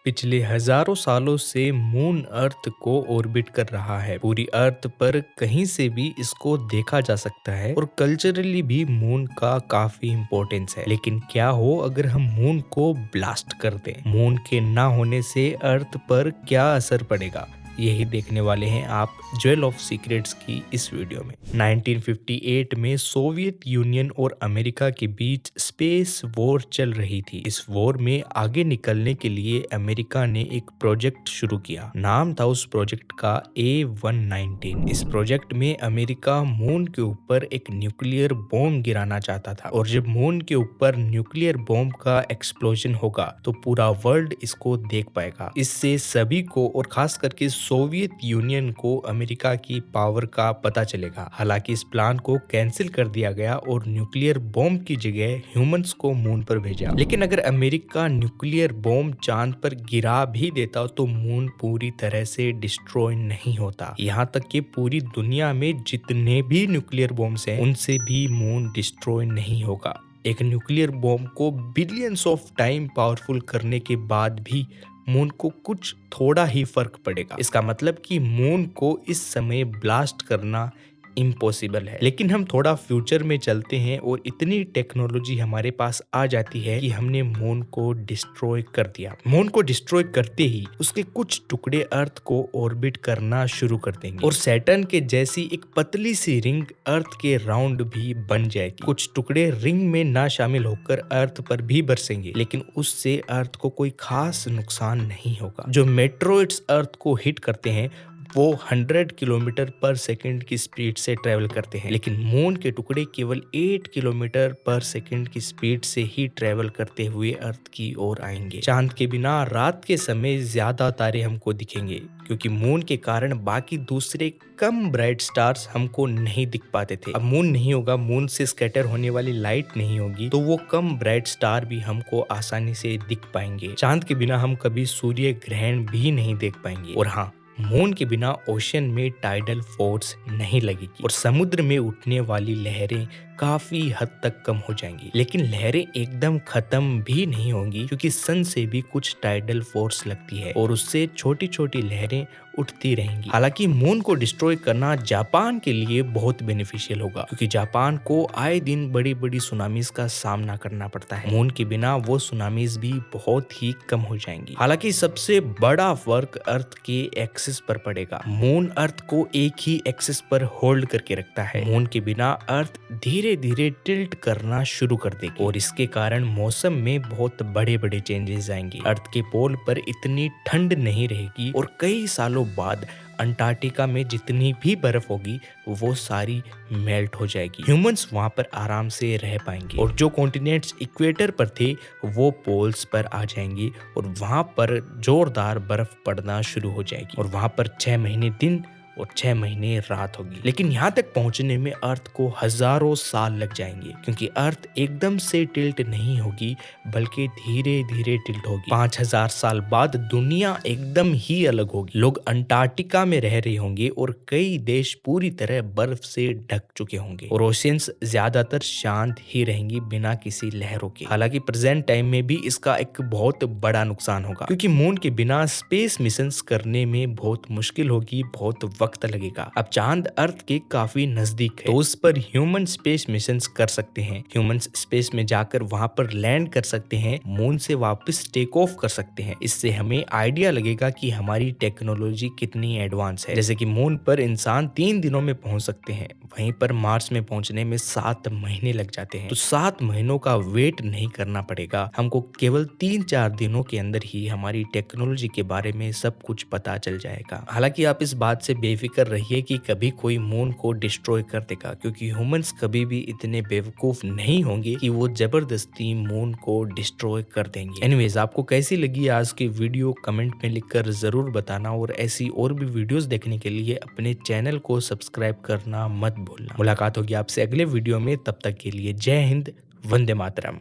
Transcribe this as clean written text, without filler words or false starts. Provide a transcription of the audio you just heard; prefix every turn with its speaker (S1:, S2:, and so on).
S1: पिछले हजारों सालों से मून अर्थ को ऑर्बिट कर रहा है। पूरी अर्थ पर कहीं से भी इसको देखा जा सकता है और कल्चरली भी मून का काफी इंपॉर्टेंस है। लेकिन क्या हो अगर हम मून को ब्लास्ट कर दें? मून के ना होने से अर्थ पर क्या असर पड़ेगा, यही देखने वाले हैं आप ज्वेल ऑफ सीक्रेट्स की इस वीडियो में। 1958 में सोवियत यूनियन और अमेरिका के बीच स्पेस वॉर चल रही थी। इस वॉर में आगे निकलने के लिए अमेरिका ने एक प्रोजेक्ट शुरू किया। नाम था उस प्रोजेक्ट का A119। इस प्रोजेक्ट में अमेरिका मून के ऊपर एक न्यूक्लियर बॉम्ब गिराना चाहता था, और जब मून के ऊपर न्यूक्लियर बॉम्ब का एक्सप्लोजन होगा तो पूरा वर्ल्ड इसको देख पाएगा। इससे सभी को और खास करके सोवियत यूनियन को अमेरिका की पावर का पता चलेगा। हालांकि इस प्लान को कैंसिल कर दिया गया और न्यूक्लियर बॉम्ब की जगह ह्यूमंस को मून पर भेजा। लेकिन अगर अमेरिका न्यूक्लियर बॉम्ब चांद पर गिरा भी देता तो मून पूरी तरह से डिस्ट्रॉय नहीं होता। यहाँ तक कि पूरी दुनिया में जितने भी न्यूक्लियर बॉम्ब्स हैं उनसे भी मून डिस्ट्रॉय नहीं होगा। एक न्यूक्लियर बॉम्ब को बिलियंस ऑफ टाइम पावरफुल करने के बाद भी मून को कुछ थोड़ा ही फर्क पड़ेगा। इसका मतलब कि मून को इस समय ब्लास्ट करना इम्पॉसिबल है। लेकिन हम थोड़ा फ्यूचर में चलते हैं और इतनी टेक्नोलॉजी हमारे पास आ जाती है कि हमने मून को डिस्ट्रॉय कर दिया। मून को डिस्ट्रॉय करते ही उसके कुछ टुकड़े अर्थ को ऑर्बिट करना शुरू कर देंगे और सैटर्न के जैसी एक पतली सी रिंग अर्थ के राउंड भी बन जाएगी। कुछ टुकड़े रिंग में ना शामिल होकर अर्थ पर भी बरसेंगे, लेकिन उससे अर्थ को कोई खास नुकसान नहीं होगा। जो मेट्रोइड्स अर्थ को हिट करते हैं वो 100 किलोमीटर पर सेकंड की स्पीड से ट्रेवल करते हैं, लेकिन मून के टुकड़े केवल 8 किलोमीटर पर सेकंड की स्पीड से ही ट्रेवल करते हुए अर्थ की ओर आएंगे। चांद के बिना रात के समय ज्यादा तारे हमको दिखेंगे, क्योंकि मून के कारण बाकी दूसरे कम ब्राइट स्टार्स हमको नहीं दिख पाते थे। अब मून नहीं होगा, मून से स्कैटर होने वाली लाइट नहीं होगी, तो वो कम ब्राइट स्टार भी हमको आसानी से दिख पाएंगे। चांद के बिना हम कभी सूर्य ग्रहण भी नहीं देख पाएंगे। और हाँ, मून के बिना ओशन में टाइडल फोर्स नहीं लगेगी और समुद्र में उठने वाली लहरें काफी हद तक कम हो जाएंगी। लेकिन लहरें एकदम खत्म भी नहीं होंगी, क्योंकि सन से भी कुछ टाइडल फोर्स लगती है और उससे छोटी छोटी लहरें उठती रहेंगी। हालांकि मून को डिस्ट्रॉय करना जापान के लिए बहुत बेनिफिशियल होगा, क्योंकि जापान को आए दिन बड़ी बड़ी सुनामीज का सामना करना पड़ता है। मून के बिना वो सुनामीज भी बहुत ही कम हो जाएंगी। हालांकि सबसे बड़ा फर्क अर्थ के एक्सिस पर पड़ेगा। मून अर्थ को एक ही एक्सिस पर होल्ड करके रखता है। मून के बिना अर्थ धीरे धीरे टिल्ट करना शुरू कर देगी और इसके कारण मौसम में बहुत बड़े बड़े चेंजेस आएंगे। अर्थ के पोल पर इतनी ठंड नहीं रहेगी और कई सालों बाद अंटार्कटिका में जितनी भी बर्फ होगी वो सारी मेल्ट हो जाएगी। ह्यूमंस वहां पर आराम से रह पाएंगे और जो कॉन्टिनेंट्स इक्वेटर पर थे वो पोल्स पर आ जाएंगे और वहां पर जोरदार बर्फ पड़ना शुरू हो जाएगी और वहां पर 6 महीने दिन और 6 महीने रात होगी। लेकिन यहाँ तक पहुंचने में अर्थ को हजारों साल लग जाएंगे, क्योंकि अर्थ एकदम से टिल्ट नहीं होगी बल्कि धीरे धीरे टिल्ट होगी। 5000 साल बाद दुनिया एकदम ही अलग होगी। लोग अंटार्कटिका में रह रहे होंगे और कई देश पूरी तरह बर्फ से ढक चुके होंगे और ओशियंस ज्यादातर शांत ही रहेंगी बिना किसी लहरों के। हालांकि प्रेजेंट टाइम में भी इसका एक बहुत बड़ा नुकसान होगा, क्योंकि मून के बिना स्पेस मिशन करने में बहुत मुश्किल होगी, बहुत वक्त लगेगा। अब चांद अर्थ के काफी नजदीक है, तो उस पर ह्यूमन स्पेस मिशंस कर सकते हैं। ह्यूमंस स्पेस में जाकर वहां पर लैंड कर सकते हैं, मून से वापस टेक ऑफ कर सकते हैं। इससे हमें आइडिया लगेगा कि हमारी टेक्नोलॉजी कितनी एडवांस है। जैसे कि मून पर इंसान 3 दिनों में पहुंच सकते हैं, वहीं पर मार्स में पहुंचने में 7 महीने लग जाते हैं। तो 7 महीनों का वेट नहीं करना पड़ेगा, हमको केवल 3-4 दिनों के अंदर ही हमारी टेक्नोलॉजी के बारे में सब कुछ पता चल जाएगा। हालांकि आप इस बात से बेफिक्र रहिए कि कभी कोई मून को डिस्ट्रॉय कर देगा, क्योंकि ह्यूमंस कभी भी इतने बेवकूफ नहीं होंगे कि वो जबरदस्ती मून को डिस्ट्रॉय कर देंगे। एनीवेज, आपको कैसी लगी आज की वीडियो कमेंट में लिखकर जरूर बताना, और ऐसी और भी वीडियोस देखने के लिए अपने चैनल को सब्सक्राइब करना मत भूलना। मुलाकात होगी आपसे अगले वीडियो में, तब तक के लिए जय हिंद, वंदे मातरम।